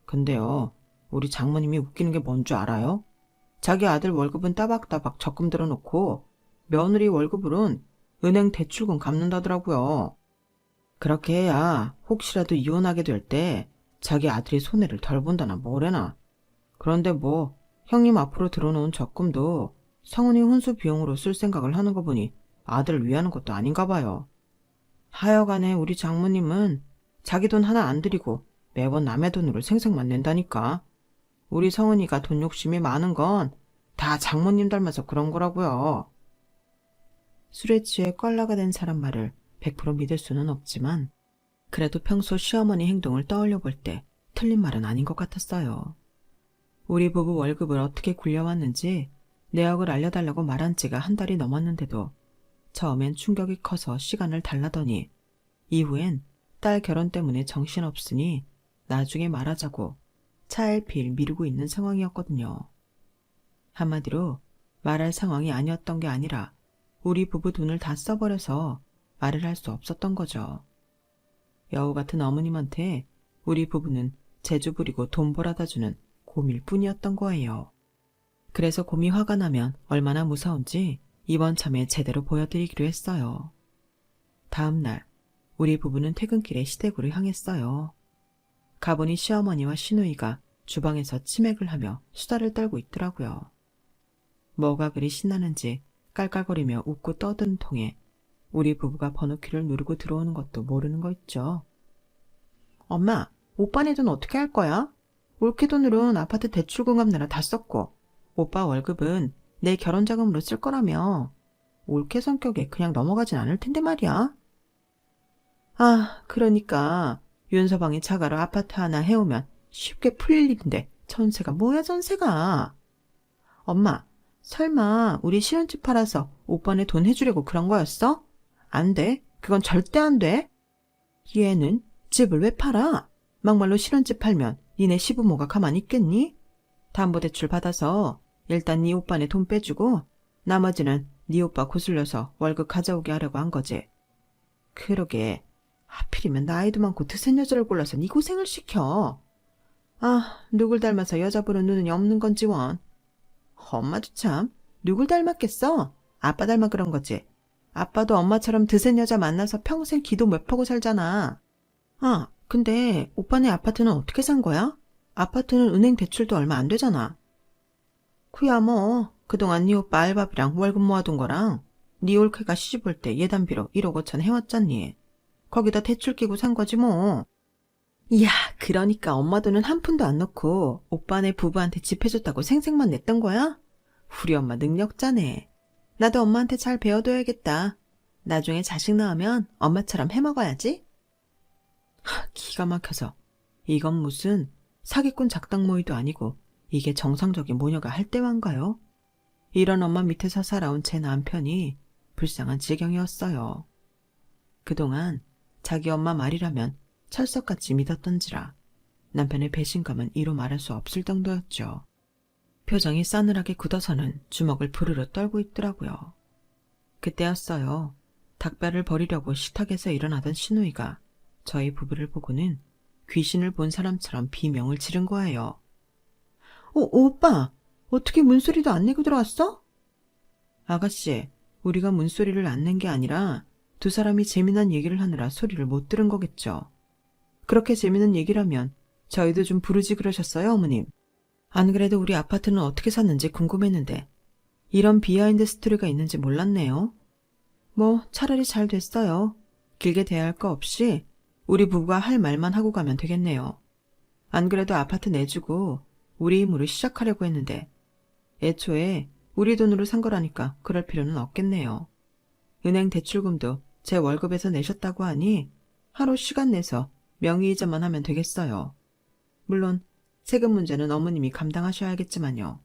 근데요, 우리 장모님이 웃기는 게 뭔 줄 알아요? 자기 아들 월급은 따박따박 적금 들어놓고 며느리 월급으론 은행 대출금 갚는다더라고요. 그렇게 해야 혹시라도 이혼하게 될 때 자기 아들이 손해를 덜 본다나 뭐래나. 그런데 뭐 형님 앞으로 들어놓은 적금도 성은이 혼수 비용으로 쓸 생각을 하는 거 보니 아들을 위하는 것도 아닌가 봐요. 하여간에 우리 장모님은 자기 돈 하나 안 들이고 매번 남의 돈으로 생색만 낸다니까. 우리 성은이가 돈 욕심이 많은 건 다 장모님 닮아서 그런 거라고요. 술에 취해 껄라가 된 사람 말을 100% 믿을 수는 없지만 그래도 평소 시어머니 행동을 떠올려 볼 때 틀린 말은 아닌 것 같았어요. 우리 부부 월급을 어떻게 굴려왔는지 내역을 알려달라고 말한 지가 한 달이 넘었는데도 처음엔 충격이 커서 시간을 달라더니 이후엔 딸 결혼 때문에 정신없으니 나중에 말하자고 차일피일 미루고 있는 상황이었거든요. 한마디로 말할 상황이 아니었던 게 아니라 우리 부부 돈을 다 써버려서 말을 할 수 없었던 거죠. 여우 같은 어머님한테 우리 부부는 재주 부리고 돈 벌어다 주는 곰일 뿐이었던 거예요. 그래서 곰이 화가 나면 얼마나 무서운지 이번 참에 제대로 보여드리기로 했어요. 다음 날 우리 부부는 퇴근길에 시댁으로 향했어요. 가보니 시어머니와 시누이가 주방에서 치맥을 하며 수다를 떨고 있더라고요. 뭐가 그리 신나는지 깔깔거리며 웃고 떠드는 통에 우리 부부가 번호키를 누르고 들어오는 것도 모르는 거 있죠. 엄마, 오빠네 돈 어떻게 할 거야? 올케 돈으로는 아파트 대출금 갚느라 다 썼고 오빠 월급은 내 결혼자금으로 쓸 거라며. 올케 성격에 그냥 넘어가진 않을 텐데 말이야. 아, 그러니까 윤서방이 자가로 아파트 하나 해오면 쉽게 풀릴 일인데 전세가 뭐야 전세가. 엄마, 설마 우리 신혼집 팔아서 오빠네 돈 해주려고 그런 거였어? 안 돼. 그건 절대 안 돼. 얘는 집을 왜 팔아? 막말로 신혼집 팔면 니네 시부모가 가만히 있겠니? 담보대출 받아서 일단 네 오빠네 돈 빼주고 나머지는 네 오빠 거슬려서 월급 가져오게 하려고 한 거지. 그러게 하필이면 나이도 많고 드센 여자를 골라서 네 고생을 시켜. 아, 누굴 닮아서 여자 보는 눈이 없는 건지 원. 엄마도 참 누굴 닮았겠어? 아빠 닮아 그런 거지. 아빠도 엄마처럼 드센 여자 만나서 평생 기도 못 펴고 살잖아. 아, 근데 오빠네 아파트는 어떻게 산 거야? 아파트는 은행 대출도 얼마 안 되잖아. 그야 뭐 그동안 네 오빠 알바비랑 월급 모아둔 거랑 네 올케가 시집 올 때 예단비로 1억 5천 해왔잖니. 거기다 대출 끼고 산 거지 뭐. 이야, 그러니까 엄마 돈은 한 푼도 안 넣고 오빠네 부부한테 집 해줬다고 생색만 냈던 거야? 우리 엄마 능력자네. 나도 엄마한테 잘 배워둬야겠다. 나중에 자식 낳으면 엄마처럼 해먹어야지. 기가 막혀서 이건 무슨 사기꾼 작당 모의도 아니고 이게 정상적인 모녀가 할 때만가요? 이런 엄마 밑에서 살아온 제 남편이 불쌍한 지경이었어요. 그동안 자기 엄마 말이라면 철석같이 믿었던지라 남편의 배신감은 이루 말할 수 없을 정도였죠. 표정이 싸늘하게 굳어서는 주먹을 부르르 떨고 있더라고요. 그때였어요. 닭발을 버리려고 식탁에서 일어나던 신우이가 저희 부부를 보고는 귀신을 본 사람처럼 비명을 지른 거예요. 오빠, 어떻게 문소리도 안 내고 들어왔어? 아가씨, 우리가 문소리를 안 낸 게 아니라 두 사람이 재미난 얘기를 하느라 소리를 못 들은 거겠죠. 그렇게 재미난 얘기라면 저희도 좀 부르지 그러셨어요, 어머님. 안 그래도 우리 아파트는 어떻게 샀는지 궁금했는데 이런 비하인드 스토리가 있는지 몰랐네요. 뭐 차라리 잘 됐어요. 길게 대할 거 없이 우리 부부가 할 말만 하고 가면 되겠네요. 안 그래도 아파트 내주고 우리 힘으로 시작하려고 했는데 애초에 우리 돈으로 산 거라니까 그럴 필요는 없겠네요. 은행 대출금도 제 월급에서 내셨다고 하니 하루 시간 내서 명의이자만 하면 되겠어요. 물론 세금 문제는 어머님이 감당하셔야겠지만요.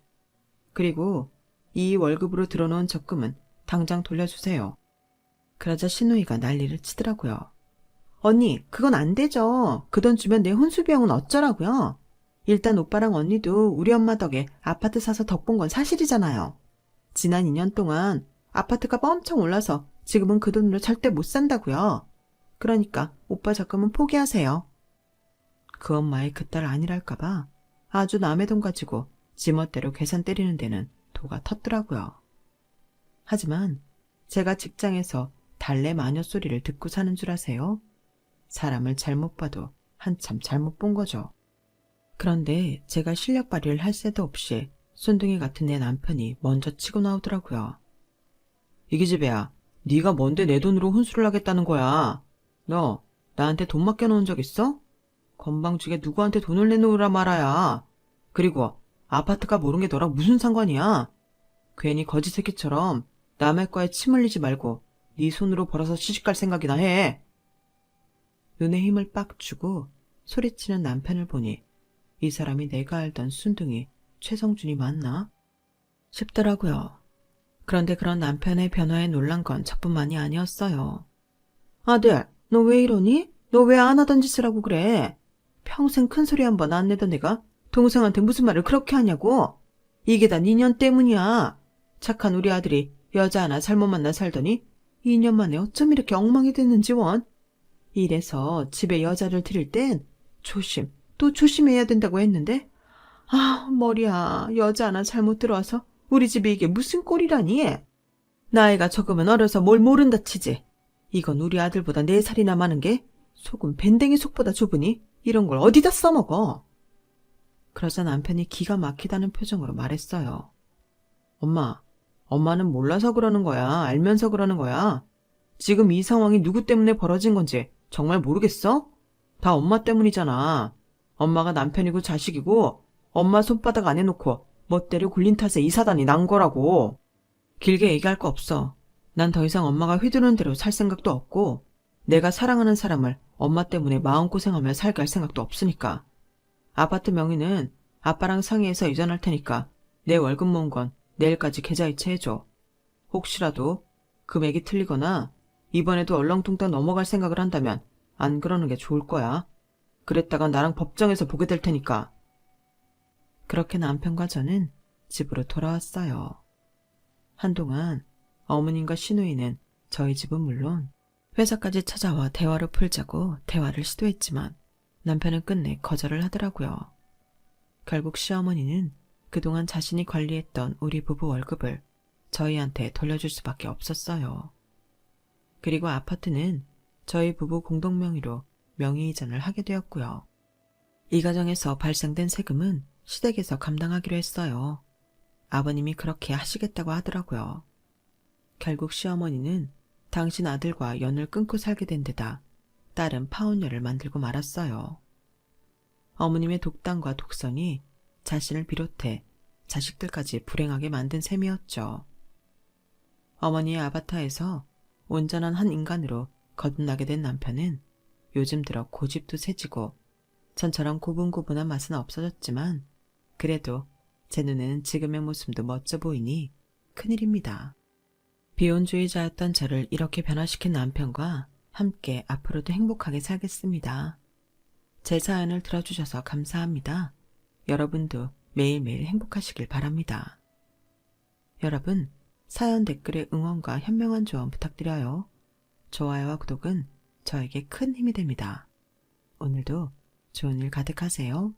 그리고 이 월급으로 들어놓은 적금은 당장 돌려주세요. 그러자 신우이가 난리를 치더라고요. 언니, 그건 안 되죠. 그 돈 주면 내 혼수비용은 어쩌라고요? 일단 오빠랑 언니도 우리 엄마 덕에 아파트 사서 덕 본 건 사실이잖아요. 지난 2년 동안 아파트값 엄청 올라서 지금은 그 돈으로 절대 못 산다고요. 그러니까 오빠 적금은 포기하세요. 그 엄마의 그딸 아니랄까봐 아주 남의 돈 가지고 지멋대로 계산 때리는 데는 도가 텄더라고요. 하지만 제가 직장에서 달래 마녀 소리를 듣고 사는 줄 아세요? 사람을 잘못 봐도 한참 잘못 본 거죠. 그런데 제가 실력 발휘를 할 새도 없이 쏜둥이 같은 내 남편이 먼저 치고 나오더라고요. 이기집애야, 네가 뭔데 내 돈으로 혼수를 하겠다는 거야? 너 나한테 돈 맡겨놓은 적 있어? 건방지게 누구한테 돈을 내놓으라 말아야. 그리고 아파트가 모른 게 너랑 무슨 상관이야? 괜히 거지 새끼처럼 남의 거에 침 흘리지 말고 네 손으로 벌어서 시집갈 생각이나 해. 눈에 힘을 빡 주고 소리치는 남편을 보니 이 사람이 내가 알던 순둥이 최성준이 맞나? 싶더라고요. 그런데 그런 남편의 변화에 놀란 건 저뿐만이 아니었어요. 아들, 너 왜 이러니? 너 왜 안 하던 짓을 하고 그래? 평생 큰 소리 한 번 안 내던 내가 동생한테 무슨 말을 그렇게 하냐고? 이게 다 2년 때문이야. 착한 우리 아들이 여자 하나 잘못 만나 살더니 2년 만에 어쩜 이렇게 엉망이 됐는지 원. 이래서 집에 여자를 들일 땐 조심, 또 조심해야 된다고 했는데 아, 머리야. 여자 하나 잘못 들어와서 우리 집에 이게 무슨 꼴이라니? 나이가 적으면 어려서 뭘 모른다 치지. 이건 우리 아들보다 4살이나 많은 게 속은 밴댕이 속보다 좁으니 이런 걸 어디다 써먹어. 그러자 남편이 기가 막히다는 표정으로 말했어요. 엄마는 몰라서 그러는 거야. 알면서 그러는 거야. 지금 이 상황이 누구 때문에 벌어진 건지 정말 모르겠어? 다 엄마 때문이잖아. 엄마가 남편이고 자식이고 엄마 손바닥 안에 놓고 멋대로 굴린 탓에 이 사단이 난 거라고. 길게 얘기할 거 없어. 난 더 이상 엄마가 휘두르는 대로 살 생각도 없고 내가 사랑하는 사람을 엄마 때문에 마음고생하며 살게 할 생각도 없으니까. 아파트 명의는 아빠랑 상의해서 이전할 테니까 내 월급 모은 건 내일까지 계좌이체 해줘. 혹시라도 금액이 틀리거나 이번에도 얼렁뚱땅 넘어갈 생각을 한다면 안 그러는 게 좋을 거야. 그랬다가 나랑 법정에서 보게 될 테니까. 그렇게 남편과 저는 집으로 돌아왔어요. 한동안 어머님과 시누이는 저희 집은 물론 회사까지 찾아와 대화로 풀자고 대화를 시도했지만 남편은 끝내 거절을 하더라고요. 결국 시어머니는 그동안 자신이 관리했던 우리 부부 월급을 저희한테 돌려줄 수밖에 없었어요. 그리고 아파트는 저희 부부 공동명의로 명의이전을 하게 되었고요. 이 과정에서 발생된 세금은 시댁에서 감당하기로 했어요. 아버님이 그렇게 하시겠다고 하더라고요. 결국 시어머니는 당신 아들과 연을 끊고 살게 된 데다 딸은 파혼녀를 만들고 말았어요. 어머님의 독단과 독선이 자신을 비롯해 자식들까지 불행하게 만든 셈이었죠. 어머니의 아바타에서 온전한 한 인간으로 거듭나게 된 남편은 요즘 들어 고집도 세지고 전처럼 고분고분한 맛은 없어졌지만 그래도 제 눈에는 지금의 모습도 멋져 보이니 큰일입니다. 비혼주의자였던 저를 이렇게 변화시킨 남편과 함께 앞으로도 행복하게 살겠습니다. 제 사연을 들어주셔서 감사합니다. 여러분도 매일매일 행복하시길 바랍니다. 여러분, 사연 댓글에 응원과 현명한 조언 부탁드려요. 좋아요와 구독은 저에게 큰 힘이 됩니다. 오늘도 좋은 일 가득하세요.